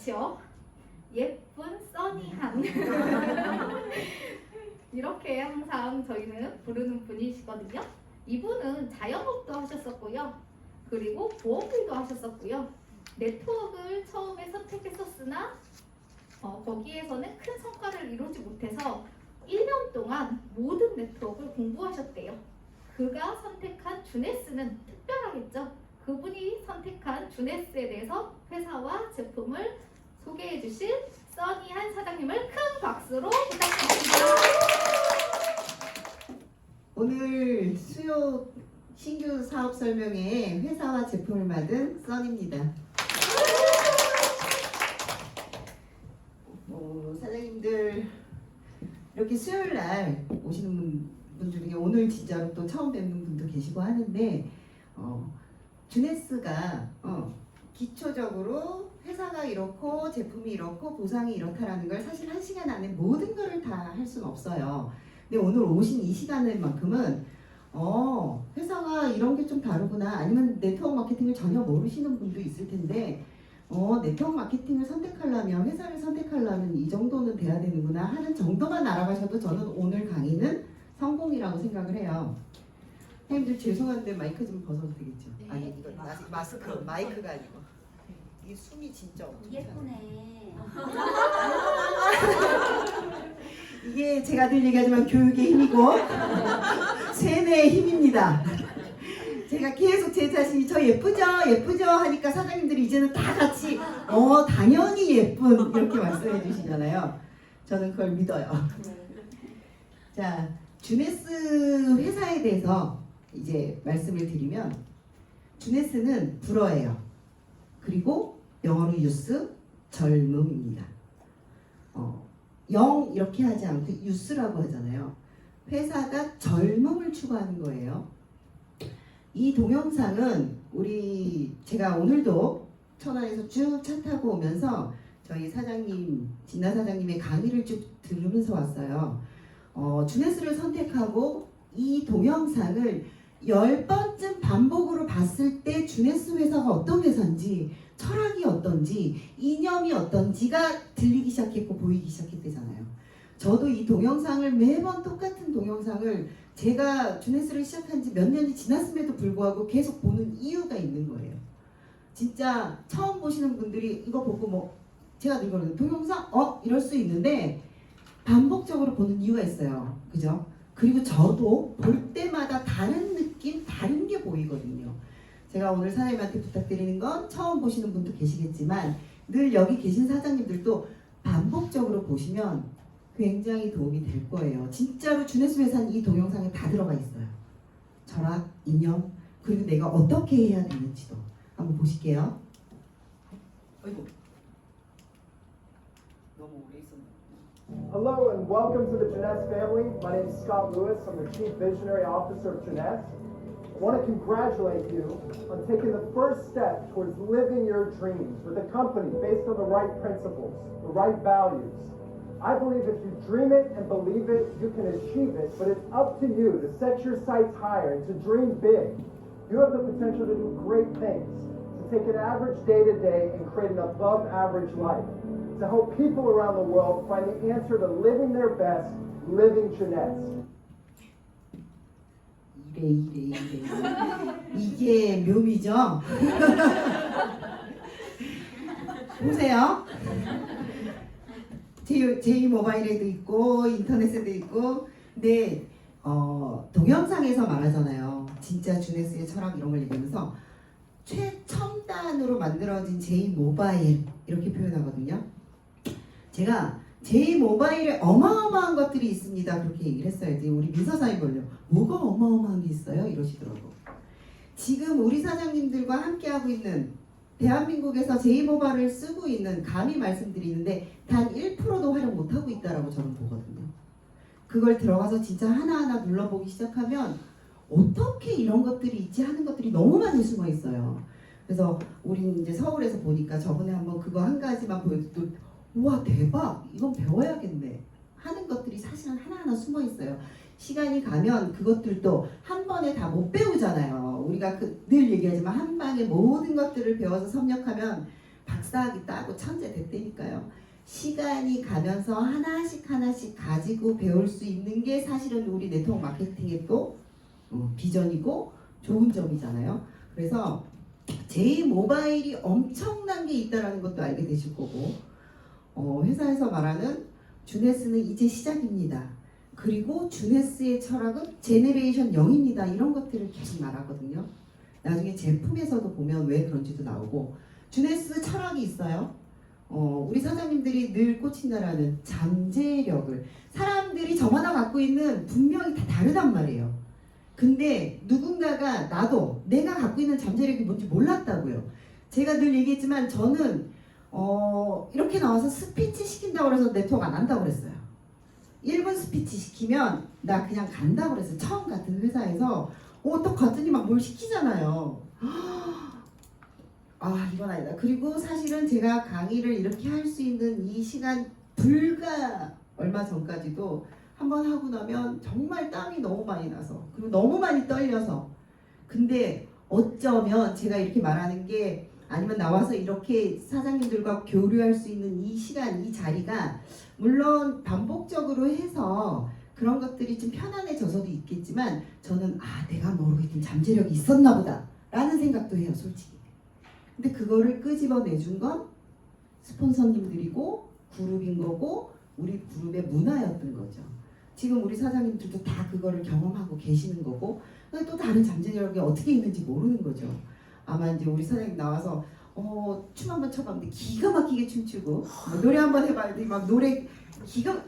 좋지요. 예쁜 써니한 이렇게 항상 저희는 부르는 분이시거든요. 이분은 자영업도 하셨었고요. 그리고 보험일도 하셨었고요. 네트워크를 처음에 선택했었으나 거기에서는 큰 성과를 이루지 못해서 1년 동안 모든 네트워크를 공부하셨대요. 그가 선택한 주네스는 특별하겠죠. 그분이 선택한 주네스에 대해서 회사와 제품을 소개해 주실 써니한 사장님을 큰 박수로 부탁드립니다. 오늘 수요 신규 사업 설명회에 회사와 제품을 맡은 써니입니다. 사장님들 이렇게 수요일 날 오시는 분들 중에 오늘 진짜로 또 처음 뵙는 분도 계시고 하는데 주네스가 기초적으로 회사가 이렇고 제품이 이렇고 보상이 이렇다라는 걸 사실 1시간 안에 모든 거를 다 할 수는 없어요. 근데 오늘 오신 이 시간만큼은 회사가 이런 게 좀 다르구나, 아니면 네트워크 마케팅을 전혀 모르시는 분도 있을 텐데 네트워크 마케팅을 선택하려면, 회사를 선택하려면 이 정도는 돼야 되는구나 하는 정도만 알아가셔도 저는 오늘 강의는 성공이라고 생각을 해요. 선생님들 죄송한데 마이크 좀 벗어도 되겠죠? 네. 아니 이거 마스크, 마이크가 아니고 이 숨이 진짜 엄청 예쁘네. 이게 제가 늘 얘기하지만 교육의 힘이고 세뇌의 힘입니다. 제가 계속 제 자신이 저 예쁘죠? 예쁘죠? 하니까 사장님들이 이제는 다 같이 당연히 예쁜 이렇게 말씀해 주시잖아요. 저는 그걸 믿어요. 자, 주네스 회사에 대해서 이제 말씀을 드리면, 주네스는 불어예요. 그리고 영어로 유스, 젊음입니다. 영 이렇게 하지 않고 유스라고 하잖아요. 회사가 젊음을 추구하는 거예요. 이 동영상은 제가 오늘도 천안에서 쭉 차 타고 오면서 저희 사장님, 진나 사장님의 강의를 쭉 들으면서 왔어요. 주네스를 선택하고 이 동영상을 10번쯤 반복으로 봤을 때 주네스 회사가 어떤 회사인지, 철학이 어떤지, 이념이 어떤지가 들리기 시작했고 보이기 시작했대잖아요. 저도 이 동영상을 매번 똑같은 동영상을 제가 주네스를 시작한 지 몇 년이 지났음에도 불구하고 계속 보는 이유가 있는 거예요. 진짜 처음 보시는 분들이 이거 보고 제가 늘 그러는 동영상? 이럴 수 있는데 반복적으로 보는 이유가 있어요. 그죠? 그리고 저도 볼 때마다 다른 느낌, 다른 게 보이거든요. 제가 오늘 사장님한테 부탁드리는 건 처음 보시는 분도 계시겠지만 늘 여기 계신 사장님들도 반복적으로 보시면 굉장히 도움이 될 거예요. 진짜로 주네스 회사는 이 동영상에 다 들어가 있어요. 철학, 이념, 그리고 내가 어떻게 해야 되는지도 한번 보실게요. 어이구. 너무 오래 있었나? Hello and welcome to the Jeunesse family. My name is Scott Lewis. I'm the Chief Visionary Officer of Jeunesse. I want to congratulate you on taking the first step towards living your dreams with a company based on the right principles, the right values. I believe if you dream it and believe it, you can achieve it, but it's up to you to set your sights higher and to dream big. You have the potential to do great things, to take an average day to day and create an above average life, to help people around the world find the answer to living their best, living Jeunesse. 이래. 이게 묘미죠? 보세요. 제 모바일에도 있고 인터넷에도 있고. 근데 동영상에서 말하잖아요. 진짜 주네스의 철학 이런 걸 얘기하면서 최첨단으로 만들어진 제 모바일 이렇게 표현하거든요. 제가 제 모바일에 어마어마한 것들이 있습니다 그렇게 얘기를 했어요. 우리 민서사님 걸려 뭐가 어마어마한 게 있어요? 이러시더라고. 지금 우리 사장님들과 함께하고 있는 대한민국에서 제2모바일을 쓰고 있는, 감히 말씀드리는데 단 1%도 활용 못하고 있다라고 저는 보거든요. 그걸 들어가서 진짜 하나하나 눌러보기 시작하면 어떻게 이런 것들이 있지 하는 것들이 너무 많이 숨어 있어요. 그래서 우리 이제 서울에서 보니까 저번에 한번 그거 한 가지만 보여도 우와 대박, 이건 배워야겠네 하는 것들이 사실은 하나하나 숨어 있어요. 시간이 가면 그것들도 한 번에 다 못 배우잖아요. 우리가 늘 얘기하지만 한 방에 모든 것들을 배워서 섭렵하면 박사학위 따고 천재 됐다니까요. 시간이 가면서 하나씩 가지고 배울 수 있는 게 사실은 우리 네트워크 마케팅의 또 비전이고 좋은 점이잖아요. 그래서 제2모바일이 엄청난 게 있다는 것도 알게 되실 거고, 회사에서 말하는 주네스는 이제 시작입니다. 그리고 주네스의 철학은 제네레이션 0입니다. 이런 것들을 계속 말하거든요. 나중에 제품에서도 보면 왜 그런지도 나오고, 주네스 철학이 있어요. 우리 사장님들이 늘 꽂힌다라는 잠재력을, 사람들이 저마다 갖고 있는 분명히 다 다르단 말이에요. 근데 누군가가 나도 내가 갖고 있는 잠재력이 뭔지 몰랐다고요. 제가 늘 얘기했지만 저는 이렇게 나와서 스피치 시킨다고 해서 네트워크 안 한다고 그랬어요. 1분 스피치 시키면 나 그냥 간다고 그랬어요. 처음 같은 회사에서 또 갔더니 막 뭘 시키잖아요. 아, 이건 아니다. 그리고 사실은 제가 강의를 이렇게 할 수 있는 이 시간 불과 얼마 전까지도 한번 하고 나면 정말 땀이 너무 많이 나서, 그리고 너무 많이 떨려서. 근데 어쩌면 제가 이렇게 말하는 게, 아니면 나와서 이렇게 사장님들과 교류할 수 있는 이 시간, 이 자리가 물론 반복적으로 해서 그런 것들이 좀 편안해져서도 있겠지만, 저는 내가 모르고 있던 잠재력이 있었나 보다 라는 생각도 해요, 솔직히. 근데 그거를 끄집어내준 건 스폰서님들이고 그룹인 거고 우리 그룹의 문화였던 거죠. 지금 우리 사장님들도 다 그거를 경험하고 계시는 거고, 또 다른 잠재력이 어떻게 있는지 모르는 거죠. 아마 이제 우리 사장님 나와서 춤 한번 쳐봤는데 기가 막히게 춤추고, 노래 한번 해봤는데 막 노래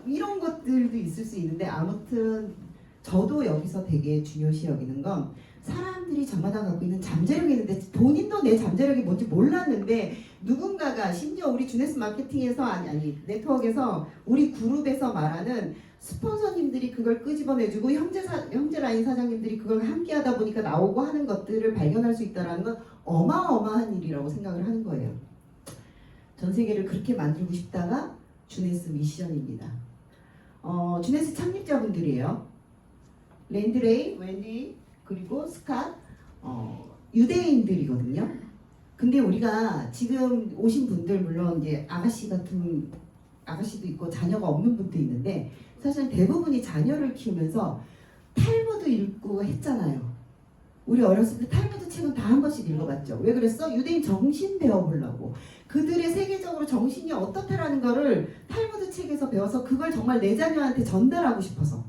이런 것들도 있을 수 있는데, 아무튼 저도 여기서 되게 중요시 여기는 건, 사람들이 저마다 갖고 있는 잠재력이 있는데 본인도 내 잠재력이 뭔지 몰랐는데, 누군가가, 심지어 우리 주네스 마케팅에서 아니 네트워크에서 우리 그룹에서 말하는 스폰서님들이 그걸 끄집어내주고 형제 라인 사장님들이 그걸 함께 하다 보니까 나오고 하는 것들을 발견할 수 있다는 건 어마어마한 일이라고 생각을 하는 거예요. 전 세계를 그렇게 만들고 싶다가 주네스 미션입니다. 주네스 창립자분들이에요. 랜드레이, 웬디, 그리고 스캇, 유대인들이거든요. 근데 우리가 지금 오신 분들, 물론 이제 아가씨 같은 아가씨도 있고 자녀가 없는 분도 있는데, 사실 대부분이 자녀를 키우면서 탈무드 읽고 했잖아요. 우리 어렸을 때 탈무드 책은 다 한 번씩 읽어봤죠. 왜 그랬어? 유대인 정신 배워보려고. 그들의 세계적으로 정신이 어떻다라는 거를 탈무드 책에서 배워서 그걸 정말 내 자녀한테 전달하고 싶어서.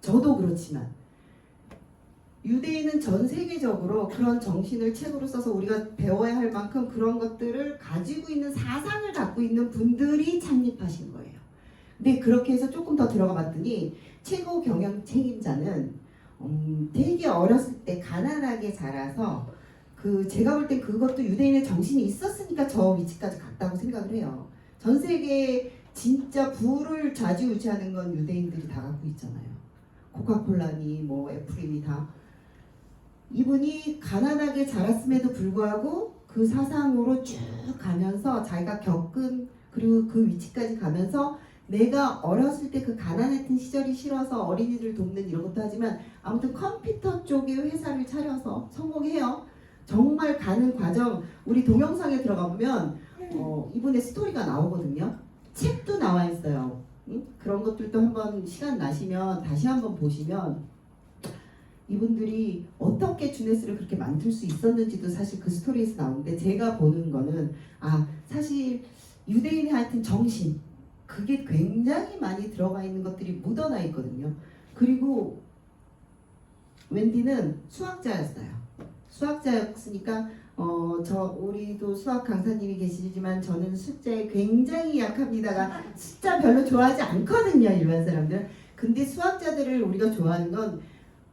저도 그렇지만 유대인은 전 세계적으로 그런 정신을 책으로 써서 우리가 배워야 할 만큼 그런 것들을 가지고 있는, 사상을 갖고 있는 분들이 창립하신 거예요. 근데 그렇게 해서 조금 더 들어가 봤더니 최고 경영 책임자는 되게 어렸을 때 가난하게 자라서, 제가 볼 땐 그것도 유대인의 정신이 있었으니까 저 위치까지 갔다고 생각을 해요. 전 세계에 진짜 부를 좌지우지하는 건 유대인들이 다 갖고 있잖아요. 코카콜라니 뭐 애플이니 다. 이분이 가난하게 자랐음에도 불구하고 그 사상으로 쭉 가면서 자기가 겪은, 그리고 그 위치까지 가면서 내가 어렸을 때 그 가난했던 시절이 싫어서 어린이들 돕는 이런 것도 하지만, 아무튼 컴퓨터 쪽에 회사를 차려서 성공해요. 정말 가는 과정, 우리 동영상에 들어가 보면 이분의 스토리가 나오거든요. 책도 나와 있어요. 그런 것들도 한번 시간 나시면 다시 한번 보시면 이분들이 어떻게 주네스를 그렇게 만들 수 있었는지도 사실 그 스토리에서 나오는데, 제가 보는 거는 사실 유대인의 하여튼 정신, 그게 굉장히 많이 들어가 있는 것들이 묻어나 있거든요. 그리고 웬디는 수학자였어요. 수학자였으니까 우리도 수학 강사님이 계시지만 저는 숫자에 굉장히 약합니다가 숫자 별로 좋아하지 않거든요, 일반 사람들은. 근데 수학자들을 우리가 좋아하는 건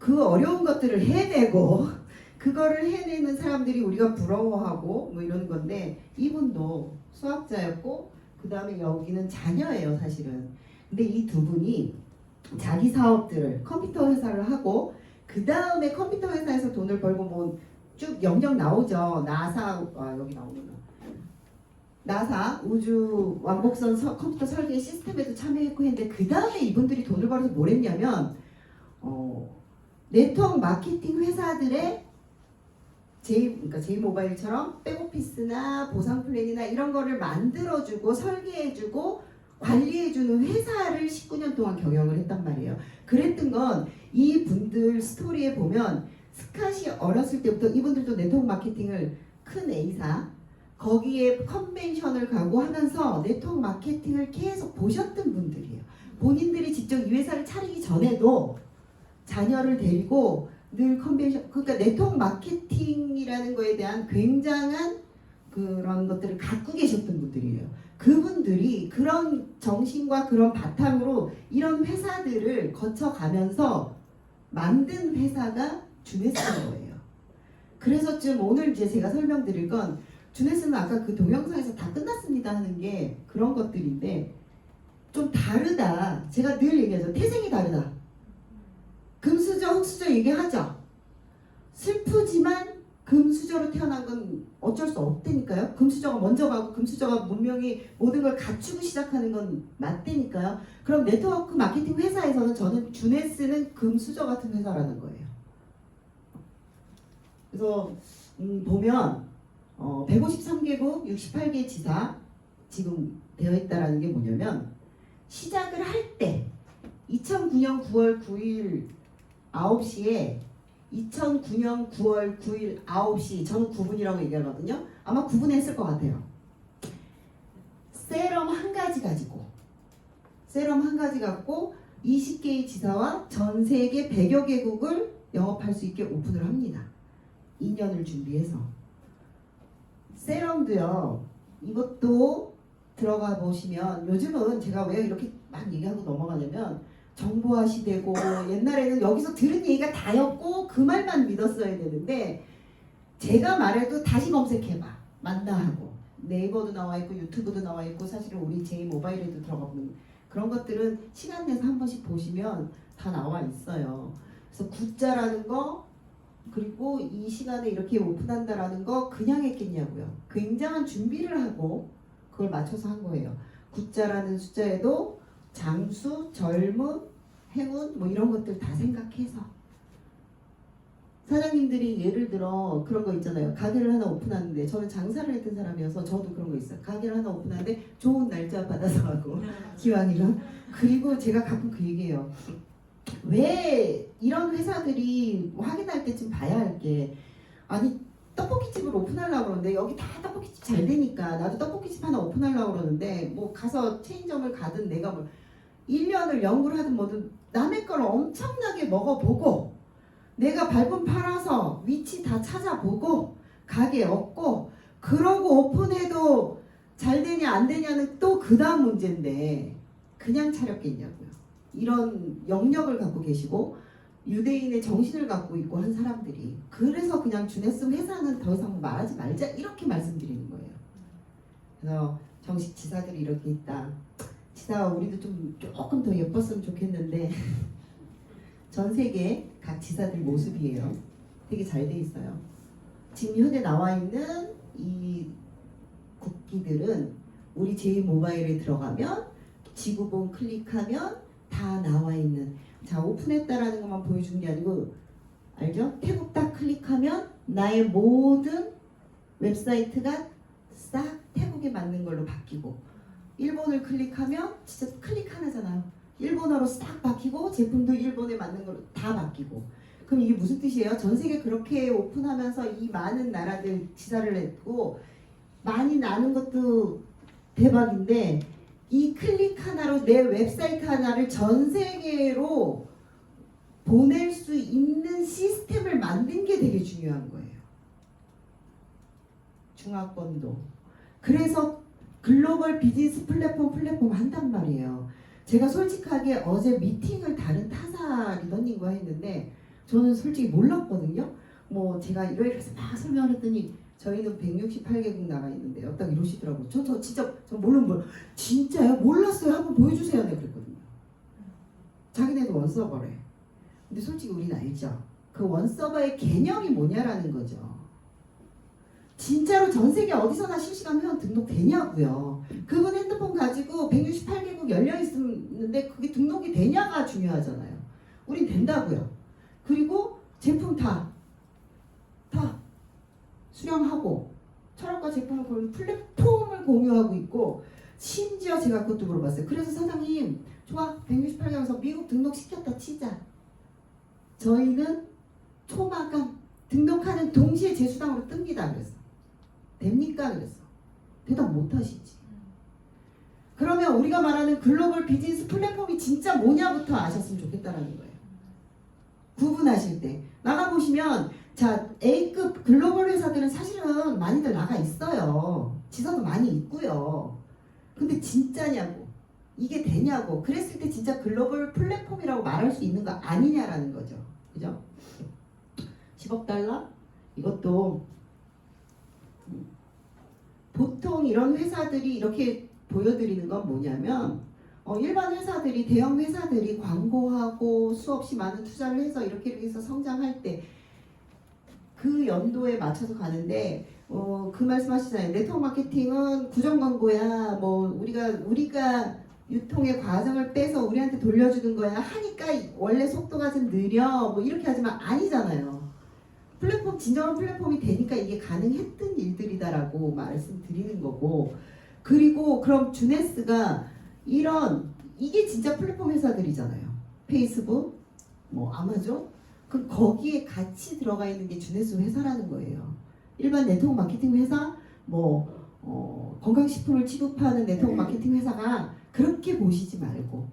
그 어려운 것들을 해내고 그거를 해내는 사람들이 우리가 부러워하고 뭐 이러는 건데, 이분도 수학자였고 그 다음에 여기는 자녀예요, 사실은. 근데 이 두 분이 자기 사업들을 컴퓨터 회사를 하고, 그 다음에 컴퓨터 회사에서 돈을 벌고 뭐 쭉 영역 나오죠. 나사, 여기 나오구나. 나사 우주 왕복선 컴퓨터 설계 시스템에도 참여했고 했는데, 그 다음에 이분들이 돈을 벌어서 뭘 했냐면 네트워크 마케팅 회사들의 그러니까 J모바일처럼 백오피스나 보상 플랜이나 이런 거를 만들어주고 설계해주고 관리해주는 회사를 19년 동안 경영을 했단 말이에요. 그랬던 건 이분들 스토리에 보면 스캇이 어렸을 때부터 이분들도 네트워크 마케팅을 큰 A사 거기에 컨벤션을 가고 하면서 네트워크 마케팅을 계속 보셨던 분들이에요. 본인들이 직접 이 회사를 차리기 전에도 자녀를 데리고 늘 컨벤션, 그러니까 네트워크 마케팅이라는 거에 대한 굉장한 그런 것들을 갖고 계셨던 분들이에요. 그분들이 그런 정신과 그런 바탕으로 이런 회사들을 거쳐가면서 만든 회사가 주네스인 거예요. 그래서 지금 오늘 이제 제가 설명드릴 건 주네스는 아까 그 동영상에서 다 끝났습니다 하는 게 그런 것들인데 좀 다르다. 제가 늘 얘기하죠. 태생이 다르다. 금수저, 흙수저 얘기하죠. 슬프지만 금수저로 태어난 건 어쩔 수 없다니까요. 금수저가 먼저 가고 금수저가 분명히 모든 걸 갖추고 시작하는 건 맞다니까요. 그럼 네트워크 마케팅 회사에서는 저는 주네스는 금수저 같은 회사라는 거예요. 그래서 보면 153개국 68개 지사 지금 되어 있다라는 게 뭐냐면 시작을 할 때 2009년 9월 9일 9시에 2009년 9월 9일 9시 저는 9분이라고 얘기하거든요. 아마 9분에 했을 것 같아요. 세럼 한 가지 가지고 20개의 지사와 전 세계 100여 개국을 영업할 수 있게 오픈을 합니다. 2년을 준비해서 세럼도요. 이것도 들어가 보시면 요즘은 제가 왜 이렇게 막 얘기하고 넘어가냐면 정보화 시대고 옛날에는 여기서 들은 얘기가 다였고 그 말만 믿었어야 되는데 제가 말해도 다시 검색해봐 맞나 하고 네이버도 나와 있고 유튜브도 나와 있고 사실은 우리 J모바일에도 들어가 보면 그런 것들은 시간 내서 한 번씩 보시면 다 나와 있어요. 그래서 구자라는 거 그리고 이 시간에 이렇게 오픈한다라는 거 그냥 했겠냐고요. 굉장한 준비를 하고 그걸 맞춰서 한 거예요. 구자라는 숫자에도 장수, 젊음, 행운 뭐 이런 것들 다 생각해서 사장님들이 예를 들어 그런 거 있잖아요. 가게를 하나 오픈하는데 저는 장사를 했던 사람이어서 저도 그런 거 있어요. 가게를 하나 오픈하는데 좋은 날짜 받아서 하고 기왕이면 그리고 제가 가끔 그 얘기해요. 왜 이런 회사들이 확인할 때쯤 봐야 할 게 아니 떡볶이집을 오픈하려고 그러는데 여기 다 떡볶이집 잘 되니까 나도 떡볶이집 하나 오픈하려고 그러는데 뭐 가서 체인점을 가든 내가 뭐 1년을 연구를 하든 뭐든 남의 걸 엄청나게 먹어보고 내가 발품 팔아서 위치 다 찾아보고 가게 얻고 그러고 오픈해도 잘 되냐 안 되냐는 또 그 다음 문제인데 그냥 차렸겠냐고요. 이런 영역을 갖고 계시고 유대인의 정신을 갖고 있고 한 사람들이 그래서 그냥 주네스 회사는 더 이상 말하지 말자 이렇게 말씀드리는 거예요. 그래서 정식 지사들이 이렇게 있다. 지사 우리도 좀 조금 더 예뻤으면 좋겠는데 전 세계 각 지사들 모습이에요. 되게 잘 돼 있어요. 지금 현재 나와 있는 이 국기들은 우리 J모바일에 들어가면 지구본 클릭하면 다 나와 있는 자 오픈했다라는 것만 보여주는 게 아니고 알죠? 태국 딱 클릭하면 나의 모든 웹사이트가 싹 태국에 맞는 걸로 바뀌고 일본을 클릭하면 진짜 클릭 하나잖아요. 일본어로 싹 바뀌고 제품도 일본에 맞는 걸로 다 바뀌고 그럼 이게 무슨 뜻이에요? 전 세계 그렇게 오픈하면서 이 많은 나라들 지사를 했고 많이 나는 것도 대박인데 이 클릭 하나로 내 웹사이트 하나를 전 세계로 보낼 수 있는 시스템을 만든 게 되게 중요한 거예요. 중화권도. 그래서 글로벌 비즈니스 플랫폼 한단 말이에요. 제가 솔직하게 어제 미팅을 다른 타사 리더님과 했는데 저는 솔직히 몰랐거든요. 뭐 제가 이러이러해서 막 설명을 했더니 저희는 168개국 나가 있는데요. 딱 이러시더라고요. 저 진짜 저 몰라 진짜요? 몰랐어요. 한번 보여주세요. 내가 그랬거든요. 자기네도 원서버래. 근데 솔직히 우리는 알죠. 그 원서버의 개념이 뭐냐라는 거죠. 진짜로 전 세계 어디서나 실시간 회원 등록 되냐고요. 그분 핸드폰 가지고 168개국 열려 있는데 그게 등록이 되냐가 중요하잖아요. 우린 된다고요. 그리고 제품 다 수령하고 철학과 제품을 고르는 플랫폼을 공유하고 있고 심지어 제가 그것도 물어봤어요. 그래서 사장님 좋아 168강에서 미국 등록시켰다 치자. 저희는 초마감 등록하는 동시에 제 수당으로 뜹니다. 그랬어. 됩니까? 그랬어. 대답 못하시지. 그러면 우리가 말하는 글로벌 비즈니스 플랫폼이 진짜 뭐냐부터 아셨으면 좋겠다는 거예요. 구분하실 때 나가보시면 자 A급 글로벌 회사들은 사실은 많이들 나가 있어요. 지사도 많이 있고요. 근데 진짜냐고 이게 되냐고 그랬을 때 진짜 글로벌 플랫폼이라고 말할 수 있는 거 아니냐라는 거죠. 그죠? 10억 달러? 이것도 보통 이런 회사들이 이렇게 보여드리는 건 뭐냐면 일반 회사들이 대형 회사들이 광고하고 수없이 많은 투자를 해서 이렇게 해서 성장할 때 그 연도에 맞춰서 가는데 그 말씀하시잖아요. 네트워크 마케팅은 구정 광고야. 뭐 우리가 유통의 과정을 빼서 우리한테 돌려주는 거야 하니까 원래 속도가 좀 느려 뭐 이렇게 하지만 아니잖아요. 플랫폼 진정한 플랫폼이 되니까 이게 가능했던 일들이다라고 말씀드리는 거고 그리고 그럼 주네스가 이게 진짜 플랫폼 회사들이잖아요. 페이스북, 뭐 아마존 그 거기에 같이 들어가 있는 게 주네스 회사라는 거예요. 일반 네트워크 마케팅 회사 뭐 건강식품을 취급하는 네트워크 마케팅 회사가 그렇게 보시지 말고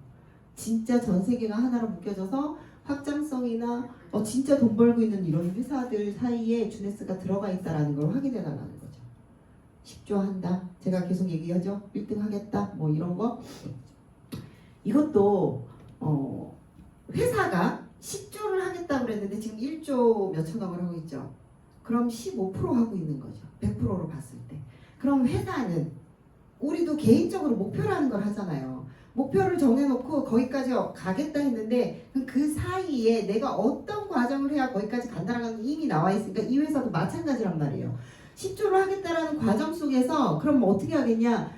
진짜 전 세계가 하나로 묶여져서 확장성이나 진짜 돈 벌고 있는 이런 회사들 사이에 주네스가 들어가 있다라는 걸 확인해달라는 거죠. 10조 한다. 제가 계속 얘기하죠. 1등 하겠다. 뭐 이런 거. 이것도 회사가 10조를 하겠다 그랬는데 지금 1조 몇천억을 하고 있죠. 그럼 15% 하고 있는 거죠. 100%로 봤을 때. 그럼 회사는 우리도 개인적으로 목표라는 걸 하잖아요. 목표를 정해놓고 거기까지 가겠다 했는데 그 사이에 내가 어떤 과정을 해야 거기까지 간다는 건 이미 나와 있으니까 이 회사도 마찬가지란 말이에요. 10조를 하겠다라는 과정 속에서 그럼 뭐 어떻게 하겠냐?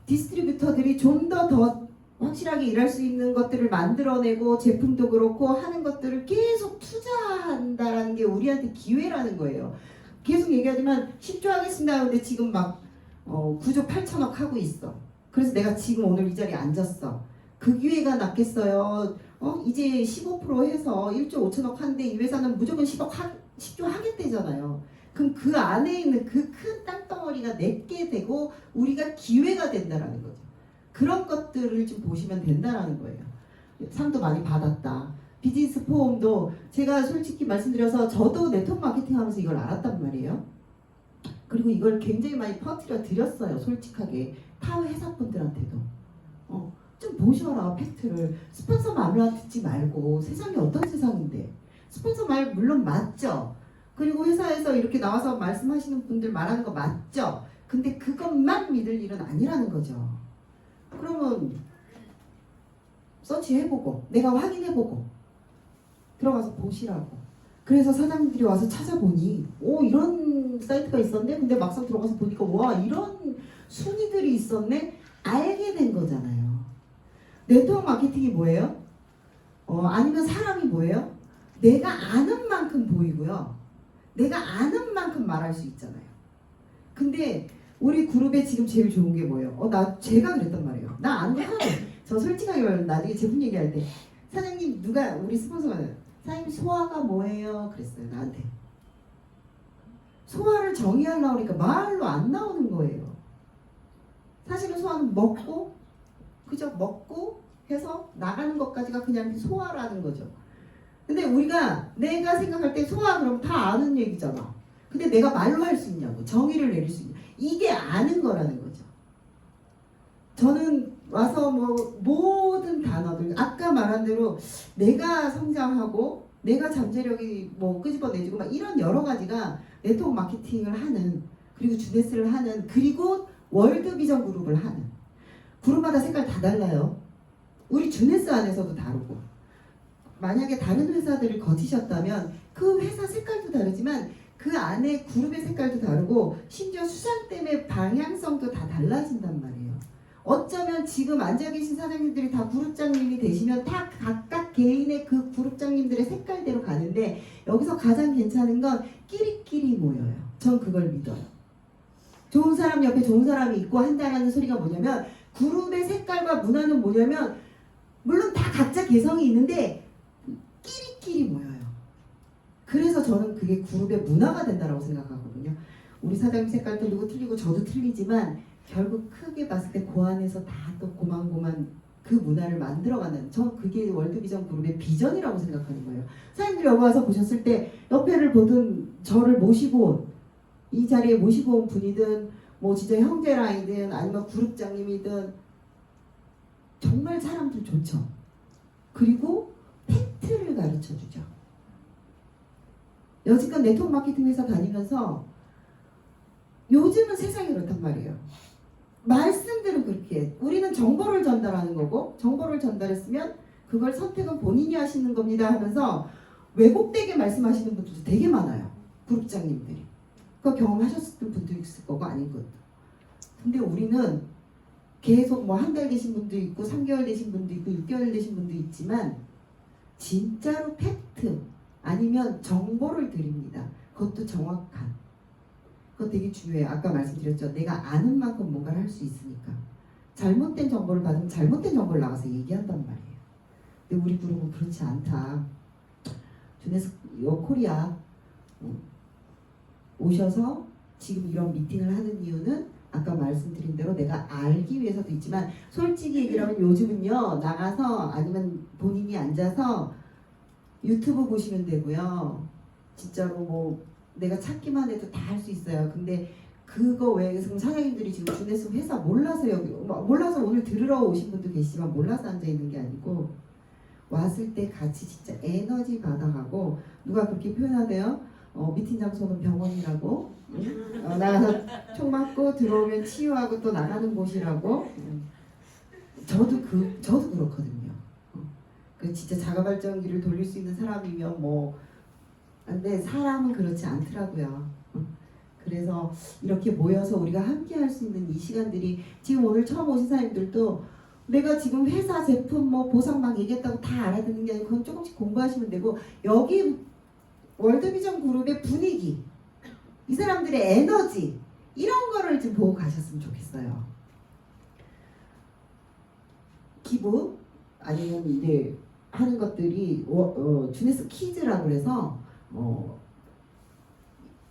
디스트리뷰터들이 좀 더 확실하게 일할 수 있는 것들을 만들어내고 제품도 그렇고 하는 것들을 계속 투자한다라는 게 우리한테 기회라는 거예요. 계속 얘기하지만 10조 하겠습니다. 근데 지금 막 9조 8천억 하고 있어. 그래서 내가 지금 오늘 이 자리에 앉았어. 그 기회가 낫겠어요. 이제 15% 해서 1조 5천억 하는데 이 회사는 무조건 10조 하겠대잖아요. 그럼 그 안에 있는 그 큰 땅덩어리가 내게 되고 우리가 기회가 된다라는 거죠. 그런 것들을 좀 보시면 된다라는 거예요. 상도 많이 받았다. 비즈니스 포럼도 제가 솔직히 말씀드려서 저도 네트워크 마케팅 하면서 이걸 알았단 말이에요. 그리고 이걸 굉장히 많이 퍼뜨려 드렸어요. 솔직하게 타 회사분들한테도 좀 보셔라 팩트를. 스폰서 말만 듣지 말고 세상이 어떤 세상인데 스폰서 말 물론 맞죠. 그리고 회사에서 이렇게 나와서 말씀하시는 분들 말하는 거 맞죠. 근데 그것만 믿을 일은 아니라는 거죠. 그러면 서치해보고 내가 확인해보고 들어가서 보시라고. 그래서 사장님들이 와서 찾아보니 이런 사이트가 있었네. 근데 막상 들어가서 보니까 와 이런 순위들이 있었네. 알게 된 거잖아요. 네트워크 마케팅이 뭐예요? 아니면 사람이 뭐예요? 내가 아는 만큼 보이고요. 내가 아는 만큼 말할 수 있잖아요. 근데 우리 그룹에 지금 제일 좋은 게 뭐예요? 제가 그랬단 말이에요. 나 아는 거 하나도. 저 솔직하게 말하면 나중에 제품 얘기할 때 사장님 누가 우리 스폰서가 사장님 소화가 뭐예요? 그랬어요 나한테. 소화를 정의하려고 하니까 말로 안 나오는 거예요. 사실은 소화는 먹고 그죠? 먹고 해서 나가는 것까지가 그냥 소화라는 거죠. 근데 내가 생각할 때 소화 그럼 다 아는 얘기잖아. 근데 내가 말로 할 수 있냐고. 정의를 내릴 수 있냐. 이게 아는 거라는 거죠. 저는 와서 모든 단어들 아까 말한 대로 내가 성장하고 내가 잠재력이 끄집어내지고 막 이런 여러 가지가 네트워크 마케팅을 하는 그리고 주네스를 하는 그리고 월드비전 그룹을 하는 그룹마다 색깔 다 달라요. 우리 주네스 안에서도 다르고 만약에 다른 회사들을 거치셨다면 그 회사 색깔도 다르지만 그 안에 그룹의 색깔도 다르고 심지어 수장 때문에 방향성도 다 달라진단 말이에요. 어쩌면 지금 앉아 계신 사장님들이 다 그룹장님이 되시면 다 각각 개인의 그 그룹장님들의 색깔대로 가는데 여기서 가장 괜찮은 건 끼리끼리 모여요. 전 그걸 믿어요. 좋은 사람 옆에 좋은 사람이 있고 한다라는 소리가 뭐냐면 그룹의 색깔과 문화는 뭐냐면 물론 다 각자 개성이 있는데 끼리끼리 모여요. 그래서 저는 그게 그룹의 문화가 된다라고 생각하거든요. 우리 사장님 색깔도 틀리고 저도 틀리지만 결국 크게 봤을 때 그 안에서 다 또 고만고만 그 문화를 만들어가는 전 그게 월드비전 그룹의 비전이라고 생각하는 거예요. 사장님들이 여기 와서 보셨을 때 옆에를 보든 저를 모시고 온 이 자리에 모시고 온 분이든 뭐 진짜 형제라이든 아니면 그룹장님이든 정말 사람들 좋죠. 그리고 팩트를 가르쳐주죠. 여지껏 네트워크 마케팅 회사 다니면서 요즘은 세상이 그렇단 말이에요. 말씀들은 그렇게 우리는 정보를 전달하는 거고 정보를 전달했으면 그걸 선택은 본인이 하시는 겁니다 하면서 왜곡되게 말씀하시는 분들도 되게 많아요. 그룹장님들이. 그거 경험하셨을 분도 있을 거고 아닌 것도. 근데 우리는 계속 뭐 한 달 되신 분도 있고 3개월 되신 분도 있고 6개월 되신 분도 있지만 진짜로 팩트 아니면 정보를 드립니다. 그것도 정확한. 그거 되게 중요해요. 아까 말씀드렸죠. 내가 아는 만큼 뭔가를 할 수 있으니까. 잘못된 정보를 받으면 잘못된 정보를 나가서 얘기한단 말이에요. 근데 우리 그룹은 그렇지 않다. 주네스 코리아 오셔서 지금 이런 미팅을 하는 이유는 아까 말씀드린 대로 내가 알기 위해서도 있지만 솔직히 얘기를 하면 요즘은요. 나가서 아니면 본인이 앉아서 유튜브 보시면 되고요. 진짜로 뭐 내가 찾기만 해도 다 할 수 있어요. 근데 그거 외에 지금 사장님들이 지금 주네스 회사 몰라서 여기 몰라서 오늘 들으러 오신 분도 계시지만 몰라서 앉아 있는 게 아니고 왔을 때 같이 진짜 에너지 받아가고 누가 그렇게 표현하대요. 미팅 장소는 병원이라고 나가서 총 맞고 들어오면 치유하고 또 나가는 곳이라고 저도 그렇거든요. 그 진짜 자가발전기를 돌릴 수 있는 사람이면 뭐 근데 사람은 그렇지 않더라고요. 그래서 이렇게 모여서 우리가 함께 할 수 있는 이 시간들이 지금 오늘 처음 오신 사람들도 내가 지금 회사 제품 뭐 보상 막 얘기했다고 다 알아듣는 게 아니고 그건 조금씩 공부하시면 되고 여기 월드비전 그룹의 분위기 이 사람들의 에너지 이런 거를 좀 보고 가셨으면 좋겠어요. 기부 아니면 이제 하는 것들이 주네스 키즈라고 그래서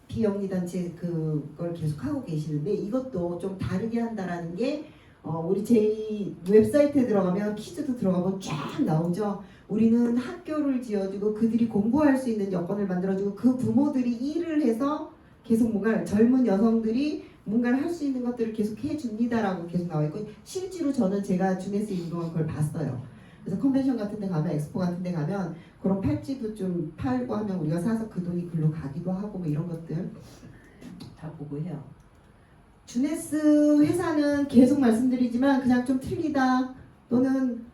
비영리 단체 그걸 계속 하고 계시는데 이것도 좀 다르게 한다라는 게 우리 제 웹사이트에 들어가면 퀴즈도 들어가면 쫙 나오죠. 우리는 학교를 지어주고 그들이 공부할 수 있는 여건을 만들어주고 그 부모들이 일을 해서 계속 뭔가 젊은 여성들이 뭔가를 할 수 있는 것들을 계속 해줍니다라고 계속 나와 있고 실제로 저는 제가 주네스 인동한 걸 봤어요. 그래서 컨벤션 같은 데 가면 엑스포 같은 데 가면 그런 팔찌도 좀 팔고 하면 우리가 사서 그 돈이 글로 가기도 하고 뭐 이런 것들 다 보고 해요. 주네스 회사는 계속 말씀드리지만 그냥 좀 틀리다 또는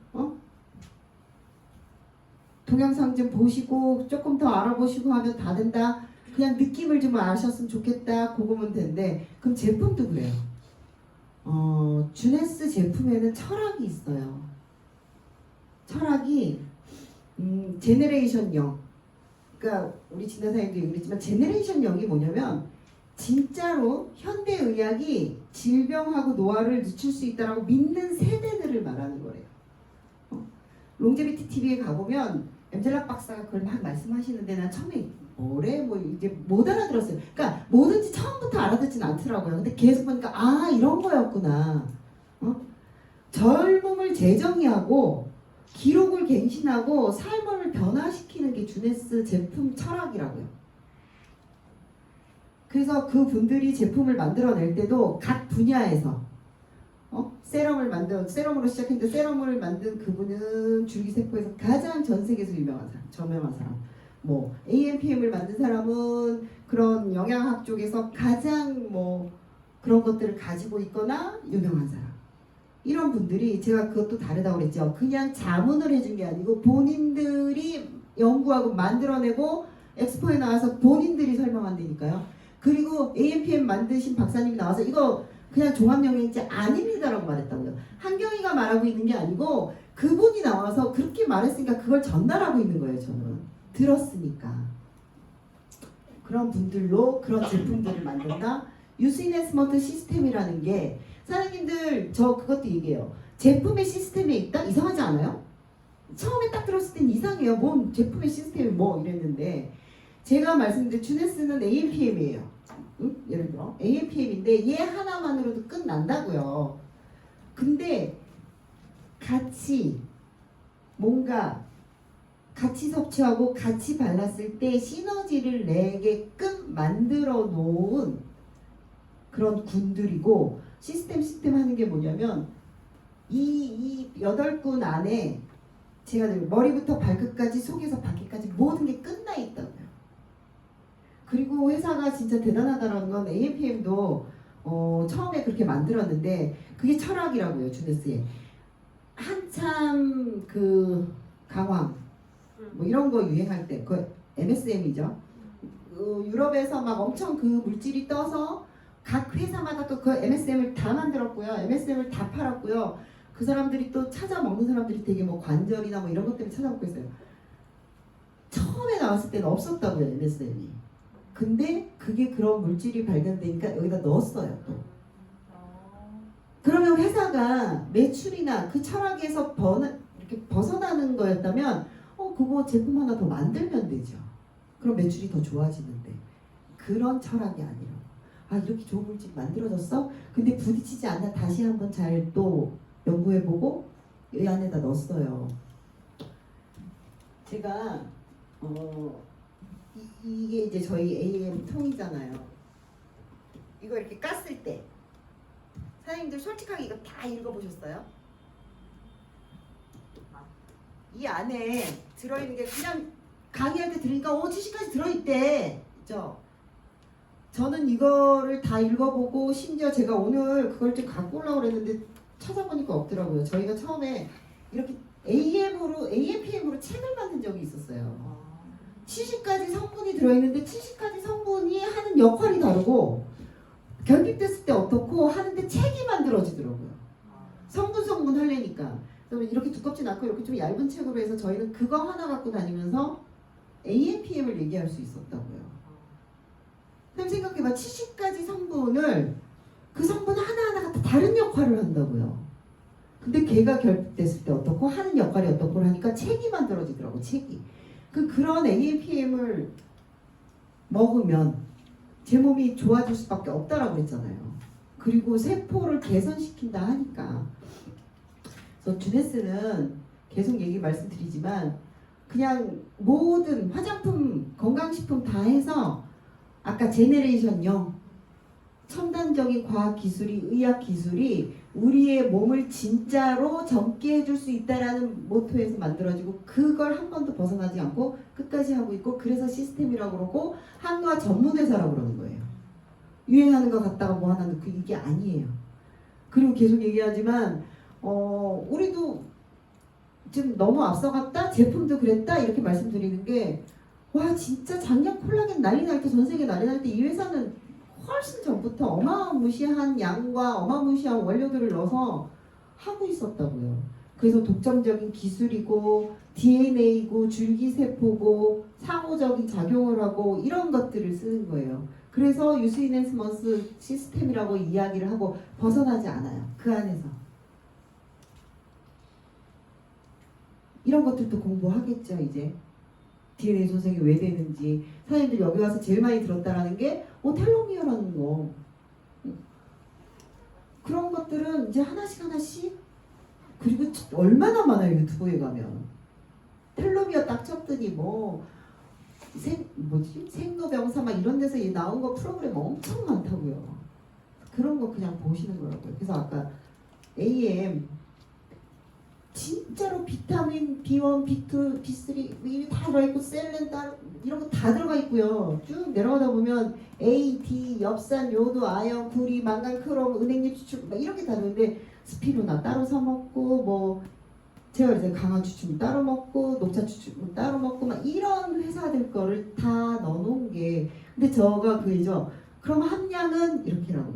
동영상 좀 보시고 조금 더 알아보시고 하면 다 된다. 그냥 느낌을 좀 아셨으면 좋겠다. 그거면 되는데 그럼 제품도 그래요. 주네스 제품에는 철학이 있어요. 철학이 제네레이션 0 그러니까 우리 진단사님도 얘기했지만 제네레이션 0이 뭐냐면 진짜로 현대의학이 질병하고 노화를 늦출 수 있다고 믿는 세대들을 말하는 거래요. 롱제비티 TV에 가보면 엠젤라 박사가 그걸 막 말씀하시는데 난 처음에 뭐래? 뭐 이제 못 알아들었어요. 그러니까 뭐든지 처음부터 알아듣진 않더라고요. 근데 계속 보니까 아 이런 거였구나. 젊음을 재정의하고 기록을 갱신하고 삶을 변화시키는 게 주네스 제품 철학이라고요. 그래서 그 분들이 제품을 만들어낼 때도 각 분야에서 세럼으로 시작했는데 세럼을 만든 그분은 줄기세포에서 가장 전 세계에서 유명한 사람, 저명한 사람. 뭐 AMPM을 만든 사람은 그런 영양학 쪽에서 가장 뭐 그런 것들을 가지고 있거나 유명한 사람. 이런 분들이 제가 그것도 다르다고 그랬죠. 그냥 자문을 해준 게 아니고 본인들이 연구하고 만들어내고 엑스포에 나와서 본인들이 설명한다니까요. 그리고 AMPM 만드신 박사님이 나와서 이거 그냥 종합영양제 아닙니다라고 말했다고요. 한경이가 말하고 있는 게 아니고 그분이 나와서 그렇게 말했으니까 그걸 전달하고 있는 거예요. 저는 들었으니까. 그런 분들로 그런 제품들을 만든다. 유스인에스먼트 시스템이라는 게 사장님들 저 그것도 얘기해요. 제품의 시스템에 있다? 이상하지 않아요? 처음에 딱 들었을 땐 이상해요. 뭔 제품의 시스템이 뭐 이랬는데 제가 말씀드린 주네스는 AMPM이에요. 응? 예를 들어 AMPM인데 얘 하나만으로도 끝난다고요. 근데 같이 뭔가 같이 섭취하고 같이 발랐을 때 시너지를 내게끔 만들어 놓은 그런 군들이고 시스템 하는 게 뭐냐면 이 8군 안에 제가 머리부터 발끝까지 속에서 바퀴까지 모든 게 끝나 있다고요. 그리고 회사가 진짜 대단하다는 건 AMPM도 처음에 그렇게 만들었는데 그게 철학이라고요. 주네스에 한참 그 강황 뭐 이런 거 유행할 때 그 MSM이죠. 유럽에서 막 엄청 그 물질이 떠서 각 회사마다 또 그 MSM을 다 만들었고요. MSM을 다 팔았고요. 그 사람들이 또 찾아 먹는 사람들이 되게 뭐 관절이나 뭐 이런 것 때문에 찾아먹고 있어요. 처음에 나왔을 때는 없었다고요. MSM이. 근데 그게 그런 물질이 발견되니까 여기다 넣었어요. 또. 그러면 회사가 매출이나 그 철학에서 이렇게 벗어나는 거였다면 그거 제품 하나 더 만들면 되죠. 그럼 매출이 더 좋아지는데 그런 철학이 아니라 이렇게 좋은 물질 만들어졌어? 근데 부딪히지 않나 다시 한번 잘 또 연구해보고 이 안에다 넣었어요. 제가 이게 이제 저희 AM 통이잖아요. 이거 이렇게 깠을 때 사장님들 솔직하게 이거 다 읽어보셨어요? 이 안에 들어있는 게 그냥 강의할 때 들으니까 70가지 들어있대. 그죠? 저는 이거를 다 읽어보고 심지어 제가 오늘 그걸 좀 갖고 오려고 그랬는데 찾아보니까 없더라고요. 저희가 처음에 이렇게 AMPM으로 책을 만든 적이 있었어요. 70가지 성분이 들어있는데 70가지 성분이 하는 역할이 다르고 결핍됐을 때 어떻고 하는데 책이 만들어지더라고요. 성분 하려니까. 그러면 이렇게 두껍진 않고 이렇게 좀 얇은 책으로 해서 저희는 그거 하나 갖고 다니면서 AMPM을 얘기할 수 있었다고요. 그럼 생각해봐. 70가지 성분을 그 성분 하나하나가 다 다른 역할을 한다고요. 근데 걔가 결핍됐을 때 어떻고 하는 역할이 어떻고 하니까 책이 만들어지더라고. 책이. 그런 AMPM을 먹으면 제 몸이 좋아질 수밖에 없다라고 했잖아요. 그리고 세포를 개선시킨다 하니까. 그래서 주네스는 계속 얘기 말씀드리지만 그냥 모든 화장품, 건강식품 다 해서 아까 제네레이션 0 첨단적인 과학기술이 의학기술이 우리의 몸을 진짜로 젊게 해줄 수 있다라는 모토에서 만들어지고 그걸 한 번도 벗어나지 않고 끝까지 하고 있고 그래서 시스템이라고 그러고 한과 전문회사라고 그러는 거예요. 유행하는 거 갖다가 뭐 하나 넣고 이게 아니에요. 그리고 계속 얘기하지만 우리도 지금 너무 앞서갔다 제품도 그랬다 이렇게 말씀드리는 게 와 진짜 작년 콜라겐 난리 날 때 전 세계 난리 날 때 이 회사는 훨씬 전부터 어마무시한 양과 어마무시한 원료들을 넣어서 하고 있었다고요. 그래서 독점적인 기술이고 DNA고 줄기세포고 상호적인 작용을 하고 이런 것들을 쓰는 거예요. 그래서 유스인앤스먼스 시스템이라고 이야기를 하고 벗어나지 않아요. 그 안에서. 이런 것들도 공부하겠죠 이제. DNA 손상이 왜 되는지 사장님들 여기 와서 제일 많이 들었다라는 게 텔로미어라는 거 그런 것들은 이제 하나씩 그리고 얼마나 많아요 유튜브에 가면 텔로미어 딱 쳤더니 뭐 생로병사 막 이런 데서 나온 거 프로그램 엄청 많다고요. 그런 거 그냥 보시는 거라고요. 그래서 아까 AM 진짜로 비타민 B1, B2, B3 다 들어있고 셀렌 이런 거 다 들어가 있고요. 쭉 내려가다 보면 A, D, 엽산, 요도, 아연, 구리, 망간, 크롬, 은행잎 추출 막 이렇게 다 들어있는데 스피루나 따로 사 먹고 뭐 제가 그래서 강화 추출 따로 먹고 녹차 추출 따로 먹고 막 이런 회사들 거를 다 넣어놓은 게 근데 저가 그죠. 그럼 함량은 이렇게라고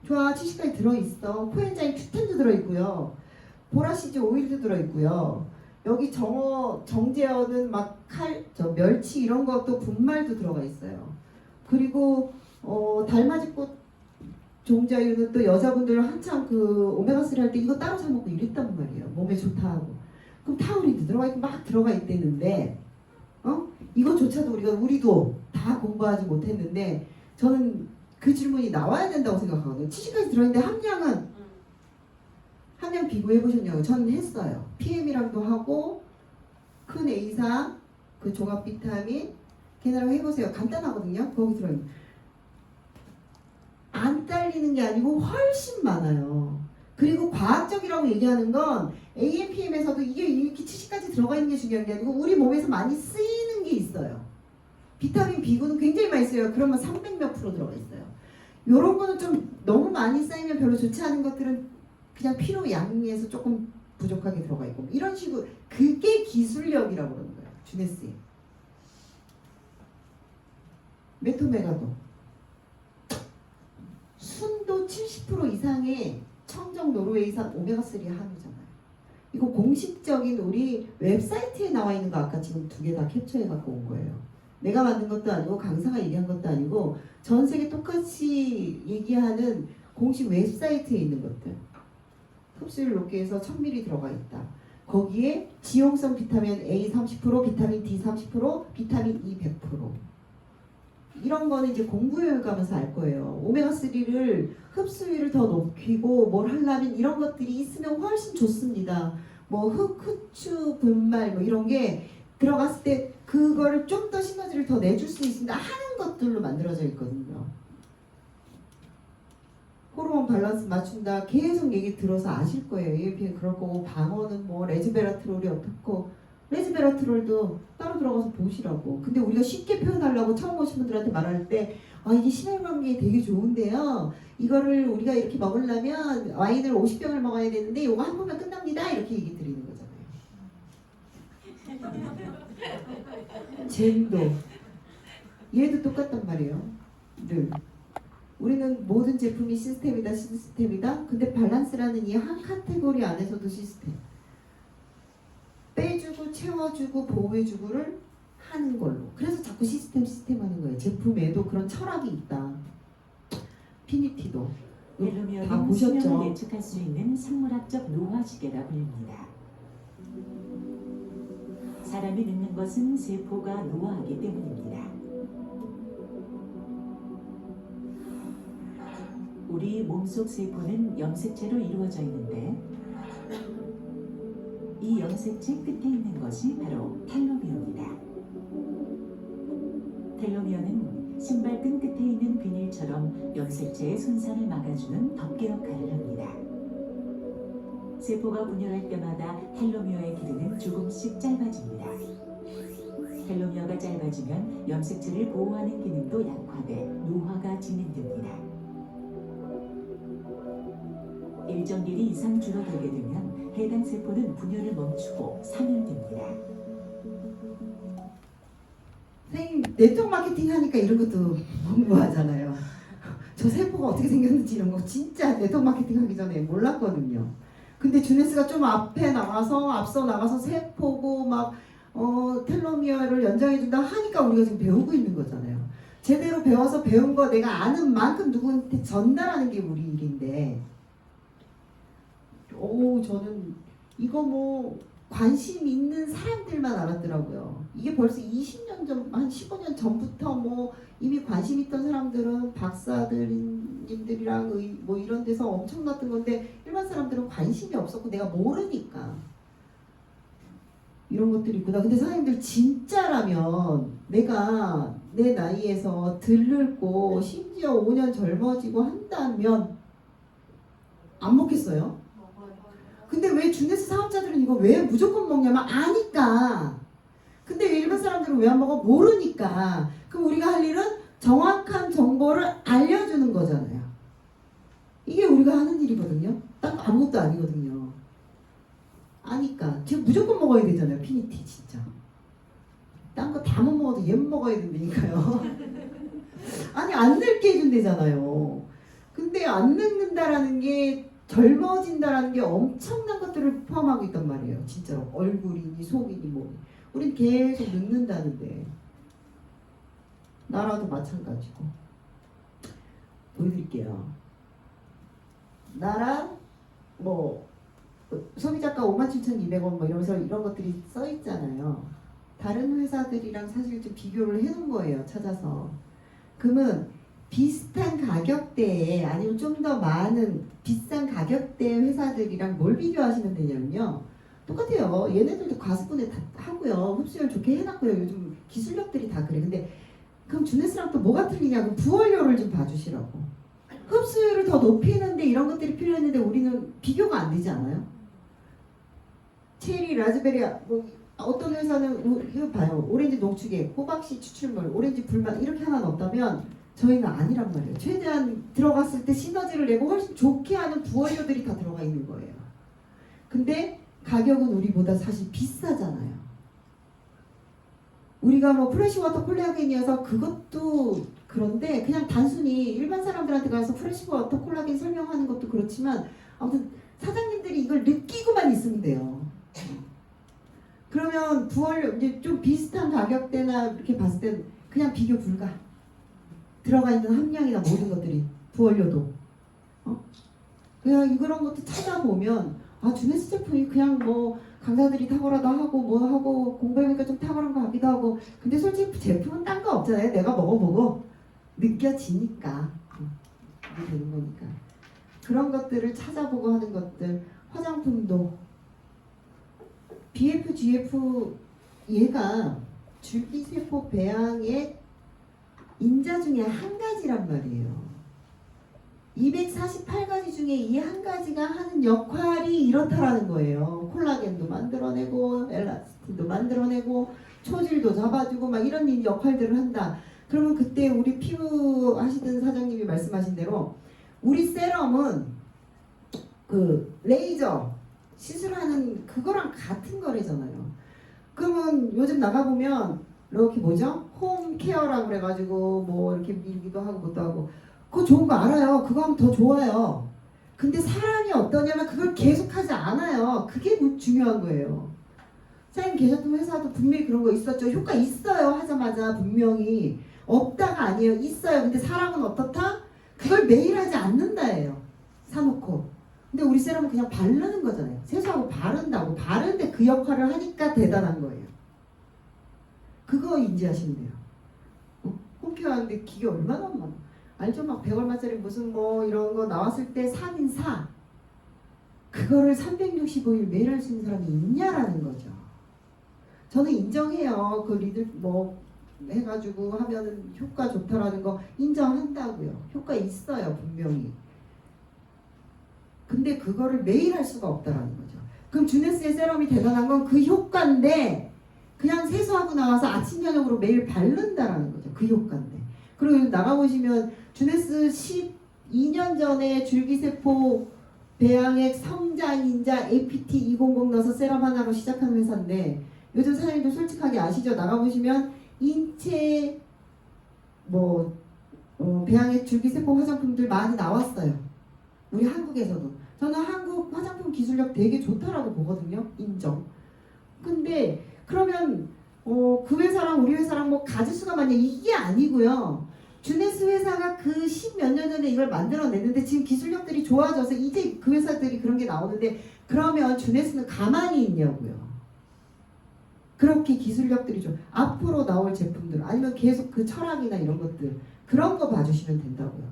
좋아, 70까지 들어있어. 코엔자임 Q10도 들어있고요. 보라시즈 오일도 들어있고요. 여기 정제어는 막 멸치 이런 것도 분말도 들어가 있어요. 그리고 달맞이꽃 종자유는 또 여자분들 한참 그 오메가3 할 때 이거 따로 사 먹고 이랬단 말이에요. 몸에 좋다 하고. 그럼 타우린도 들어가 있고 막 들어가 있대는데 이거조차도 우리도 다 공부하지 못했는데 저는 그 질문이 나와야 된다고 생각하거든요. 70까지 들어있는데 함량 비교해 보셨냐고. 저는 했어요. PM이랑도 하고 큰 A사 그 종합 비타민 걔네랑 해보세요. 간단하거든요. 거기 들어있는 안 딸리는 게 아니고 훨씬 많아요. 그리고 과학적이라고 얘기하는 건 AMPM에서도 이게 이렇게 70까지 들어가 있는 게 중요한 게 아니고 우리 몸에서 많이 쓰이는 게 있어요. 비타민 B군은 굉장히 많이 쓰여요. 그러면 300몇 프로 들어가 있어요. 요런 거는 좀 너무 많이 쌓이면 별로 좋지 않은 것들은 그냥 필요 양에서 조금 부족하게 들어가 있고 이런 식으로 그게 기술력이라고 그러는 거예요. 주네스에. 메토메가도 순도 70% 이상의 청정 노르웨이산 오메가3 한우잖아요. 이거 공식적인 우리 웹사이트에 나와 있는 거 아까 지금 2개 다 캡처해 갖고 온 거예요. 내가 만든 것도 아니고 강사가 얘기한 것도 아니고 전 세계 똑같이 얘기하는 공식 웹사이트에 있는 것들. 흡수율 높게 해서 1000ml 들어가 있다. 거기에 지용성 비타민 A 30%, 비타민 D 30%, 비타민 E 100%. 이런 거는 이제 공부해 가면서 알 거예요. 오메가3를 흡수율을 더 높이고 뭘 하려면 이런 것들이 있으면 훨씬 좋습니다. 뭐 흑후추 분말 뭐 이런 게 들어갔을 때 그거를 좀 더 시너지를 더 내줄 수 있습니다 하는 것들로 만들어져 있거든요. 호르몬 밸런스 맞춘다 계속 얘기 들어서 아실 거예요. AMP는 그럴 거고 방어는 뭐 레즈베라트롤이 어떻고 레즈베라트롤도 따로 들어가서 보시라고. 근데 우리가 쉽게 표현하려고 처음 오신 분들한테 말할 때 이게 심혈관계에 되게 좋은데요. 이거를 우리가 이렇게 먹으려면 와인을 50병을 먹어야 되는데 이거 한 번만 끝납니다. 이렇게 얘기 드리는 거잖아요. 젠도 얘도 똑같단 말이에요. 늘 우리는 모든 제품이 시스템이다. 근데 밸런스라는 이 한 카테고리 안에서도 시스템. 빼주고 채워주고 보호해주고를 하는 걸로. 그래서 자꾸 시스템 하는 거예요. 제품에도 그런 철학이 있다. 피니티도 다 텔로미어는 보셨죠? 수명을 예측할 수 있는 생물학적 노화시계라 불립니다. 사람이 늙는 것은 세포가 노화하기 때문입니다. 우리 몸속 세포는 염색체로 이루어져 있는데 이 염색체 끝에 있는 것이 바로 텔로미어입니다. 텔로미어는 신발끈 끝에 있는 비닐처럼 염색체의 손상을 막아주는 덮개 역할을 합니다. 세포가 분열할 때마다 텔로미어의 길이는 조금씩 짧아집니다. 텔로미어가 짧아지면 염색체를 보호하는 기능도 약화돼 노화가 진행됩니다. 일정 길이 이상 줄어들게 되면 해당 세포는 분열을 멈추고 사멸됩니다. 선생님 네트워크 마케팅 하니까 이런 것도 공부하잖아요. 저 세포가 어떻게 생겼는지 이런 거 진짜 네트워크 마케팅 하기 전에 몰랐거든요. 근데 주네스가 좀 앞서 나가서 세포고 막 텔로미어를 연장해준다 하니까 우리가 지금 배우고 있는 거잖아요. 제대로 배워서 배운 거 내가 아는 만큼 누구한테 전달하는 게 우리 일인데 저는 이거 뭐 관심 있는 사람들만 알았더라고요. 이게 벌써 20년 전, 한 15년 전부터 뭐 이미 관심 있던 사람들은 박사들님들이랑 뭐 이런 데서 엄청났던 건데 일반 사람들은 관심이 없었고 내가 모르니까 이런 것들이 있구나. 근데 선생님들 진짜라면 내가 내 나이에서 늙고 심지어 5년 젊어지고 한다면 안 먹겠어요? 근데 왜 주네스 사업자들은 이거 왜 무조건 먹냐면 아니까. 근데 왜 일반 사람들은 왜 안 먹어? 모르니까. 그럼 우리가 할 일은 정확한 정보를 알려주는 거잖아요. 이게 우리가 하는 일이거든요. 딱 아무것도 아니거든요. 아니까. 지금 무조건 먹어야 되잖아요. 피니티 진짜. 딴 거 다 못 먹어도 얘 먹어야 된다니까요. 아니 안 늙게 해준대잖아요. 근데 안 늙는다라는 게 젊어진다라는 게 엄청난 것들을 포함하고 있단 말이에요. 진짜로 얼굴이니 속이니 뭐 우린 계속 늙는다는데 나라도 마찬가지고 보여드릴게요. 나라 뭐 소비자가 57,200원 뭐 이러면서 이런 것들이 써 있잖아요. 다른 회사들이랑 사실 좀 비교를 해놓은 거예요. 찾아서. 그러면 비슷한 가격대에 아니면 좀 더 많은 비싼 가격대 회사들이랑 뭘 비교하시면 되냐면요. 똑같아요. 얘네들도 가수분해 다 하고요. 흡수율 좋게 해놨고요. 요즘 기술력들이 다 그래. 근데 그럼 주네스랑 또 뭐가 틀리냐고 부원료를 좀 봐주시라고. 흡수율을 더 높이는데 이런 것들이 필요했는데 우리는 비교가 안 되지 않아요? 체리, 라즈베리, 뭐 어떤 회사는 이거 봐요. 오렌지 농축액, 호박씨 추출물, 오렌지 불맛 이렇게 하나 넣었다면 저희는 아니란 말이에요. 최대한 들어갔을 때 시너지를 내고 훨씬 좋게 하는 부원료들이 다 들어가 있는 거예요. 근데 가격은 우리보다 사실 비싸잖아요. 우리가 뭐 프레시워터 콜라겐이어서 그것도 그런데 그냥 단순히 일반 사람들한테 가서 프레시워터 콜라겐 설명하는 것도 그렇지만 아무튼 사장님들이 이걸 느끼고만 있으면 돼요. 그러면 부원료 이제 좀 비슷한 가격대나 이렇게 봤을 땐 그냥 비교 불가. 들어가 있는 함량이나 모든 것들이 부원료도 그냥 그런 것도 찾아보면 아 주네스 제품이 그냥 뭐 강사들이 탁월하다 하고 뭐 하고 공부해보니까 좀 탁월한 것 같기도 하고 근데 솔직히 제품은 딴 거 없잖아요. 내가 먹어보고 느껴지니까 이게 되는 거니까 그런 것들을 찾아보고 하는 것들 화장품도 BF, GF 얘가 줄기세포 배양의 인자 중에 한 가지란 말이에요. 248가지 중에 이 한 가지가 하는 역할이 이렇다라는 거예요. 콜라겐도 만들어내고 엘라스틴도 만들어내고 초질도 잡아주고 막 이런 역할들을 한다. 그러면 그때 우리 피부 하시던 사장님이 말씀하신 대로 우리 세럼은 그 레이저 시술하는 그거랑 같은 거래잖아요. 그러면 요즘 나가보면 이렇게 뭐죠? 홈 케어라고 그래가지고 뭐 이렇게 밀기도 하고 뭐도 하고 그거 좋은 거 알아요. 그거 하면 더 좋아요. 근데 사람이 어떠냐면 그걸 계속하지 않아요. 그게 중요한 거예요. 사장님 계셨던 회사도 분명히 그런 거 있었죠. 효과 있어요. 하자마자 분명히 없다가 아니에요. 있어요. 근데 사람은 어떻다? 그걸 매일 하지 않는다예요. 사놓고. 근데 우리 세럼은 그냥 바르는 거잖아요. 세수하고 바른다고. 바르는데 그 역할을 하니까 대단한 거예요. 그거 인지하시면 돼요. 홈케어 하는데 기계 얼마나 많아. 알죠? 막 100얼마짜리 무슨 뭐 이런 거 나왔을 때 3인 4. 그거를 365일 매일 할 수 있는 사람이 있냐라는 거죠. 저는 인정해요. 그 리들 뭐 해가지고 하면은 효과 좋다라는 거 인정한다고요. 효과 있어요. 분명히. 근데 그거를 매일 할 수가 없다라는 거죠. 그럼 주네스의 세럼이 대단한 건 그 효과인데 그냥 세수하고 나와서 아침 저녁으로 매일 바른다라는 거죠. 그 효과인데. 그리고 나가보시면 주네스 12년 전에 줄기세포 배양액 성장인자 APT 200 넣어서 세럼 하나로 시작한 회사인데 요즘 사장님들 솔직하게 아시죠? 나가보시면 인체 뭐 배양액 줄기세포 화장품들 많이 나왔어요. 우리 한국에서도. 저는 한국 화장품 기술력 되게 좋다라고 보거든요. 인정. 근데 그러면 그 회사랑 우리 회사랑 뭐 가지수가 많냐 이게 아니고요. 주네스 회사가 그 10몇 년 전에 이걸 만들어냈는데 지금 기술력들이 좋아져서 이제 그 회사들이 그런 게 나오는데 그러면 주네스는 가만히 있냐고요. 그렇게 기술력들이 좀 앞으로 나올 제품들 아니면 계속 그 철학이나 이런 것들 그런 거 봐주시면 된다고요.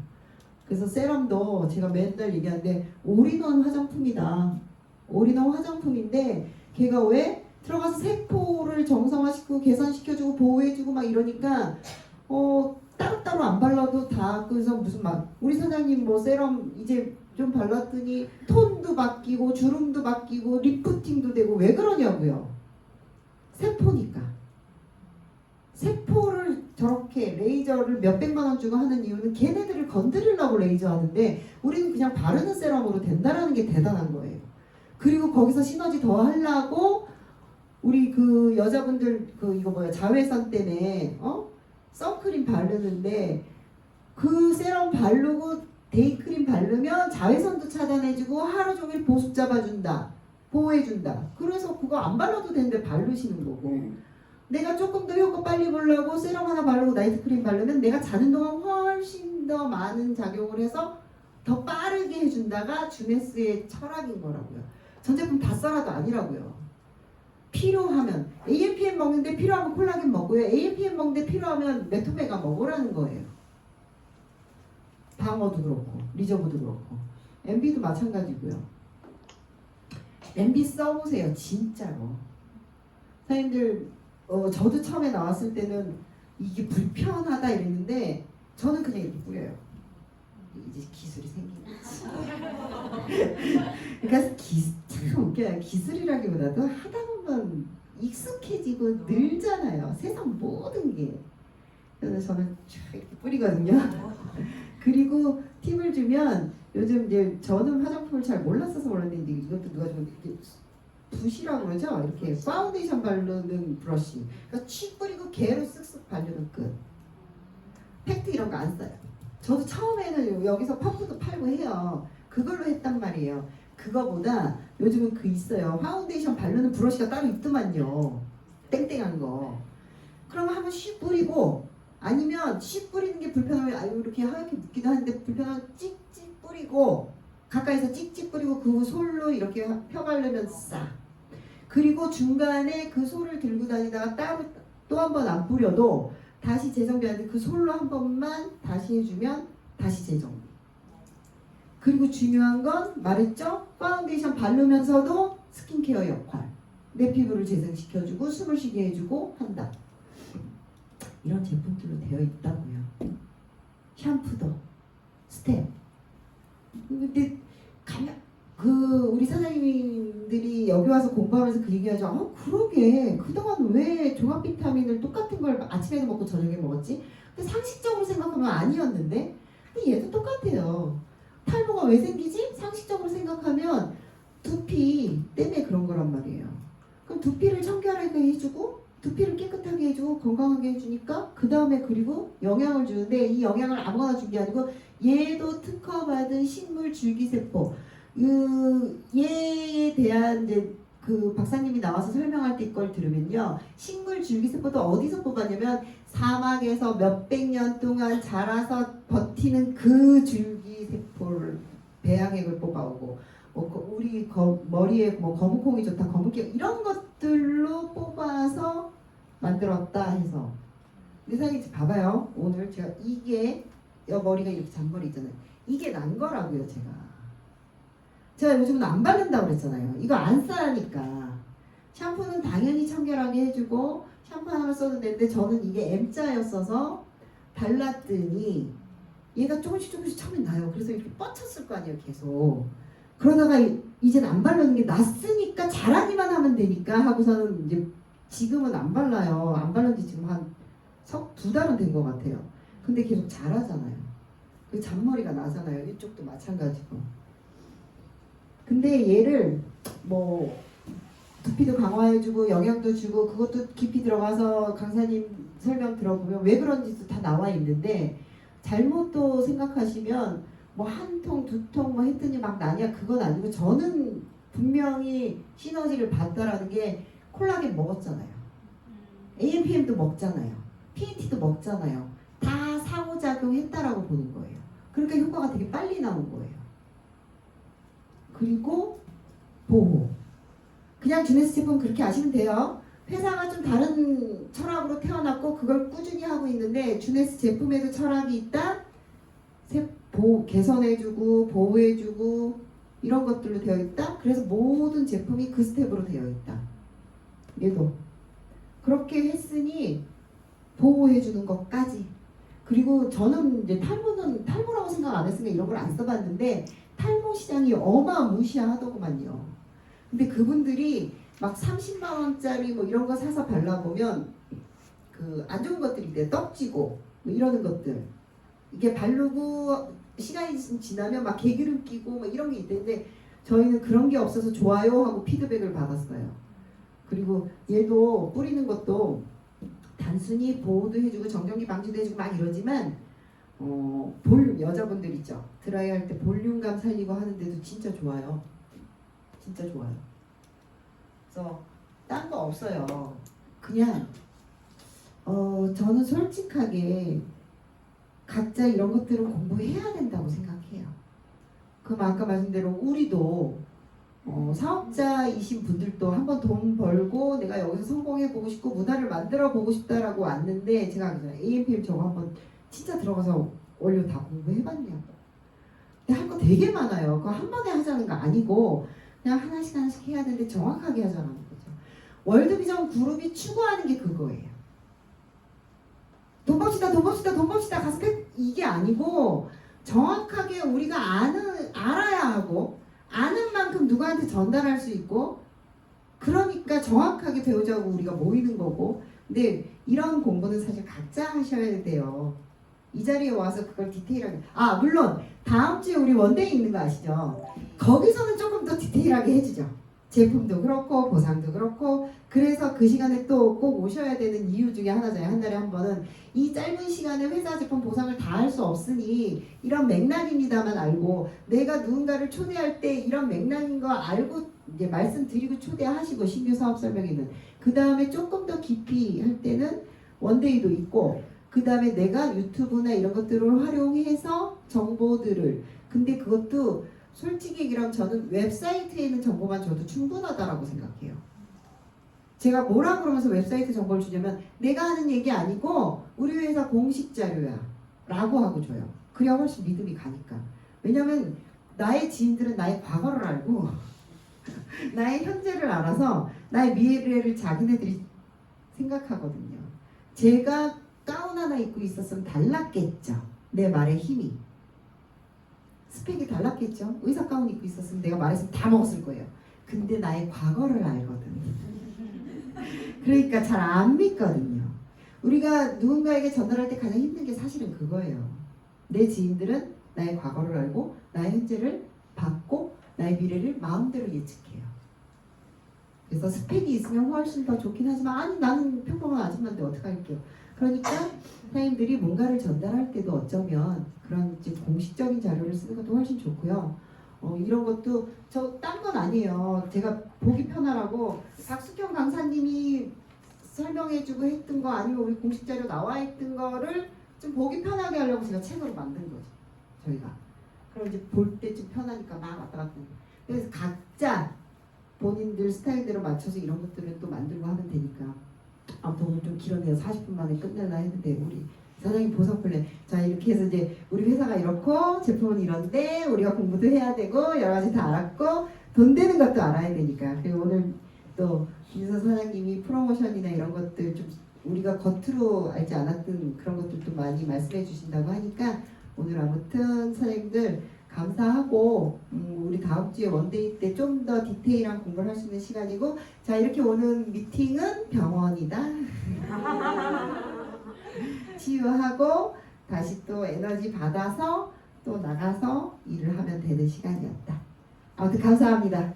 그래서 세럼도 제가 맨날 얘기하는데 올인원 화장품이다. 올인원 화장품인데 걔가 왜 들어가서 세포를 정상화시키고 개선시켜주고 보호해주고 막 이러니까 따로따로 안 발라도 다 그래서 무슨 막 우리 사장님 뭐 세럼 이제 좀 발랐더니 톤도 바뀌고 주름도 바뀌고 리프팅도 되고 왜 그러냐고요. 세포니까. 세포를 저렇게 레이저를 몇백만 원 주고 하는 이유는 걔네들을 건드리려고 레이저 하는데 우리는 그냥 바르는 세럼으로 된다라는 게 대단한 거예요. 그리고 거기서 시너지 더 하려고 우리 그 여자분들 그 이거 뭐야 자외선 때문에 선크림 바르는데 그 세럼 바르고 데이크림 바르면 자외선도 차단해주고 하루 종일 보습 잡아준다, 보호해준다. 그래서 그거 안 발라도 되는데 바르시는 거고, 내가 조금 더 효과 빨리 보려고 세럼 하나 바르고 나이트 크림 바르면 내가 자는 동안 훨씬 더 많은 작용을 해서 더 빠르게 해준다가 주네스의 철학인 거라고요. 전 제품 다 써라도 아니라고요. 필요하면 AMPM 먹는데 필요하면 콜라겐 먹고요. AMPM 먹는데 필요하면 메토메가 먹으라는 거예요. 방어도 그렇고 리저브도 그렇고 MB도 마찬가지고요. MB 써보세요. 진짜로. 사장님들 저도 처음에 나왔을 때는 이게 불편하다 이랬는데 저는 그냥 이렇게 뿌려요. 이제 기술이 생긴 거지. 그러니까 참 웃겨요. 기술이라기보다도 하다 보면 익숙해지고 늘잖아요. 세상 모든 게. 그래서 저는 쫙 이렇게 뿌리거든요. 그리고 팁을 주면 요즘 이제 저는 화장품을 잘 몰랐어서 몰랐는데 이것도 누가 좀 이렇게 붓이라고 그러죠? 이렇게 파운데이션 바르는 브러쉬. 그러니까 칙 뿌리고 개로 쓱쓱 바르는 끝. 팩트 이런 거 안 써요. 저도 처음에는 여기서 펌프도 팔고 해요. 그걸로 했단 말이에요. 그거보다 요즘은 그 있어요. 파운데이션 바르는 브러쉬가 따로 있더만요. 땡땡한 거. 그러면 한번 씩 뿌리고 아니면 씩 뿌리는 게 불편하면 아유 이렇게 하얗게 묻기도 하는데 불편하면 찍찍 뿌리고 가까이서 찍찍 뿌리고 그 솔로 이렇게 펴바르면 싹. 그리고 중간에 그 솔을 들고 다니다가 따로 또 한 번 안 뿌려도 다시 재정비하는데 그 솔로 한 번만 다시 해주면 다시 재정비. 그리고 중요한 건 말했죠? 파운데이션 바르면서도 스킨케어 역할. 내 피부를 재생시켜주고 숨을 쉬게 해주고 한다. 이런 제품들로 되어 있다고요. 샴푸도 스텝. 근데 우리 사장님들이 여기 와서 공부하면서 그 얘기하죠. 그러게 그동안 왜 종합 비타민을 똑같은 걸 아침에도 먹고 저녁에 먹었지? 근데 상식적으로 생각하면 아니었는데 근데 얘도 똑같아요. 탈모가 왜 생기지? 상식적으로 생각하면 두피 때문에 그런 거란 말이에요. 그럼 두피를 청결하게 해주고 두피를 깨끗하게 해주고 건강하게 해주니까 그 다음에 그리고 영양을 주는데 이 영양을 아무거나 준 게 아니고 얘도 특허받은 식물 줄기세포 얘에 대한 이제 그 박사님이 나와서 설명할 때 걸 들으면요. 식물 줄기세포도 어디서 뽑았냐면 사막에서 몇백 년 동안 자라서 버티는 그 줄기세포를 배양액을 뽑아오고 우리 머리에 뭐 거북콩이 좋다 거북이 이런 것들로 뽑아서 만들었다 해서 근데 사실 봐봐요. 오늘 제가 이게 머리가 이렇게 잔머리 있잖아요. 이게 난 거라고요. 제가 요즘은 안 바른다고 그랬잖아요. 이거 안 싸니까 샴푸는 당연히 청결하게 해주고 샴푸 하나만 써도 되는데 저는 이게 M자였어서 발랐더니 얘가 조금씩 처음에 나요. 그래서 이렇게 뻗쳤을 거 아니에요. 계속 그러다가 이제는 안 바르는 게 낫으니까 자라기만 하면 되니까 하고서는 이제 지금은 안 발라요. 안 바른 지 지금 한 2달은 된 것 같아요. 근데 계속 자라잖아요. 그 잔머리가 나잖아요. 이쪽도 마찬가지고. 근데 얘를 뭐 두피도 강화해주고 영양도 주고 그것도 깊이 들어가서 강사님 설명 들어보면 왜 그런지도 다 나와 있는데 잘못 또 생각하시면 뭐 한 통, 두 통 뭐 했더니 막 나냐 그건 아니고 저는 분명히 시너지를 봤다라는 게 콜라겐 먹었잖아요. AMPM도 먹잖아요. PET도 먹잖아요. 다 상호작용했다라고 보는 거예요. 그러니까 효과가 되게 빨리 나온 거예요. 그리고 보호. 그냥 주네스 제품 그렇게 아시면 돼요. 회사가 좀 다른 철학으로 태어났고 그걸 꾸준히 하고 있는데 주네스 제품에도 철학이 있다. 개선해주고 보호해주고 이런 것들로 되어 있다. 그래서 모든 제품이 그 스텝으로 되어 있다. 얘도 그렇게 했으니 보호해주는 것까지. 그리고 저는 이제 탈모라고 생각 안 했으니까 이런 걸 안 써봤는데 탈모 시장이 어마무시하더구만요. 근데 그분들이 막 30만 원짜리 뭐 이런 거 사서 발라보면 그 안 좋은 것들이 있대요. 떡지고 뭐 이러는 것들. 이게 바르고 시간이 지나면 막 개기름 끼고 뭐 이런 게 있는데 저희는 그런 게 없어서 좋아요 하고 피드백을 받았어요. 그리고 얘도 뿌리는 것도 단순히 보호도 해주고 정전기 방지도 해주고 막 이러지만 볼륨 여자분들 있죠. 드라이 할 때 볼륨감 살리고 하는데도 진짜 좋아요. 진짜 좋아요. 그래서 딴 거 없어요. 그냥 저는 솔직하게 각자 이런 것들은 공부해야 된다고 생각해요. 그럼 아까 말씀대로 우리도 사업자이신 분들도 한번 돈 벌고 내가 여기서 성공해보고 싶고 문화를 만들어보고 싶다라고 왔는데 제가 AMPM 저거 한번 진짜 들어가서 원료 다 공부해봤냐고. 근데 할 거 되게 많아요. 그거 한 번에 하자는 거 아니고 그냥 하나씩 하나씩 해야 되는데 정확하게 하자는 거죠. 월드비전 그룹이 추구하는 게 그거예요. 돈 벌시다 돈 벌시다 돈 벌시다 가서 이게 아니고 정확하게 우리가 알아야 하고 아는 만큼 누구한테 전달할 수 있고 그러니까 정확하게 배우자고 우리가 모이는 거고 근데 이런 공부는 사실 각자 하셔야 돼요. 이 자리에 와서 그걸 디테일하게 물론 다음 주에 우리 원데이 있는 거 아시죠? 거기서는 조금 더 디테일하게 해주죠. 제품도 그렇고 보상도 그렇고 그래서 그 시간에 또 꼭 오셔야 되는 이유 중에 하나잖아요. 한 달에 한 번은 이 짧은 시간에 회사 제품 보상을 다 할 수 없으니 이런 맥락입니다만 알고 내가 누군가를 초대할 때 이런 맥락인 거 알고 이제 말씀드리고 초대하시고 신규 사업 설명회는 그 다음에 조금 더 깊이 할 때는 원데이도 있고 그 다음에 내가 유튜브나 이런 것들을 활용해서 정보들을 근데 그것도 솔직히 얘기하면 저는 웹사이트에 있는 정보만 줘도 충분하다라고 생각해요. 제가 뭐라 그러면서 웹사이트 정보를 주냐면 내가 하는 얘기 아니고 우리 회사 공식 자료야 라고 하고 줘요. 그래야 훨씬 믿음이 가니까. 왜냐면 나의 지인들은 나의 과거를 알고 나의 현재를 알아서 나의 미래를 자기네들이 생각하거든요. 제가 가운 하나 입고 있었으면 달랐겠죠. 내 말의 힘이. 스펙이 달랐겠죠. 의사 가운 입고 있었으면 내가 말했으면 다 먹었을 거예요. 근데 나의 과거를 알거든. 그러니까 잘 안 믿거든요. 우리가 누군가에게 전달할 때 가장 힘든 게 사실은 그거예요. 내 지인들은 나의 과거를 알고 나의 현재를 받고 나의 미래를 마음대로 예측해요. 그래서 스펙이 있으면 훨씬 더 좋긴 하지만 아니 나는 평범한 아줌마인데 어떡할게요. 그러니까 사장님들이 뭔가를 전달할 때도 어쩌면 그런 이제 공식적인 자료를 쓰는 것도 훨씬 좋고요. 이런 것도 저 딴 건 아니에요. 제가 보기 편하라고 박숙현 강사님이 설명해주고 했던 거 아니면 우리 공식 자료 나와 있던 거를 좀 보기 편하게 하려고 제가 책으로 만든 거죠. 저희가. 그럼 이제 볼 때 좀 편하니까 막 왔다 갔다. 그래서 각자 본인들 스타일대로 맞춰서 이런 것들을 또 만들고 하면 되니까. 아무튼 오늘 좀 길었네요. 40분 만에 끝내려 했는데 우리 사장님 보석 플랜. 자 이렇게 해서 이제 우리 회사가 이렇고 제품은 이런데 우리가 공부도 해야 되고 여러 가지 다 알았고 돈 되는 것도 알아야 되니까. 그리고 오늘 또 김서 사장님이 프로모션이나 이런 것들 좀 우리가 겉으로 알지 않았던 그런 것들도 많이 말씀해 주신다고 하니까 오늘 아무튼 사장님들 감사하고 우리 다음 주에 원데이 때 좀 더 디테일한 공부를 할 수 있는 시간이고 자 이렇게 오는 미팅은 병원이다. 치유하고 다시 또 에너지 받아서 또 나가서 일을 하면 되는 시간이었다. 아무튼 감사합니다.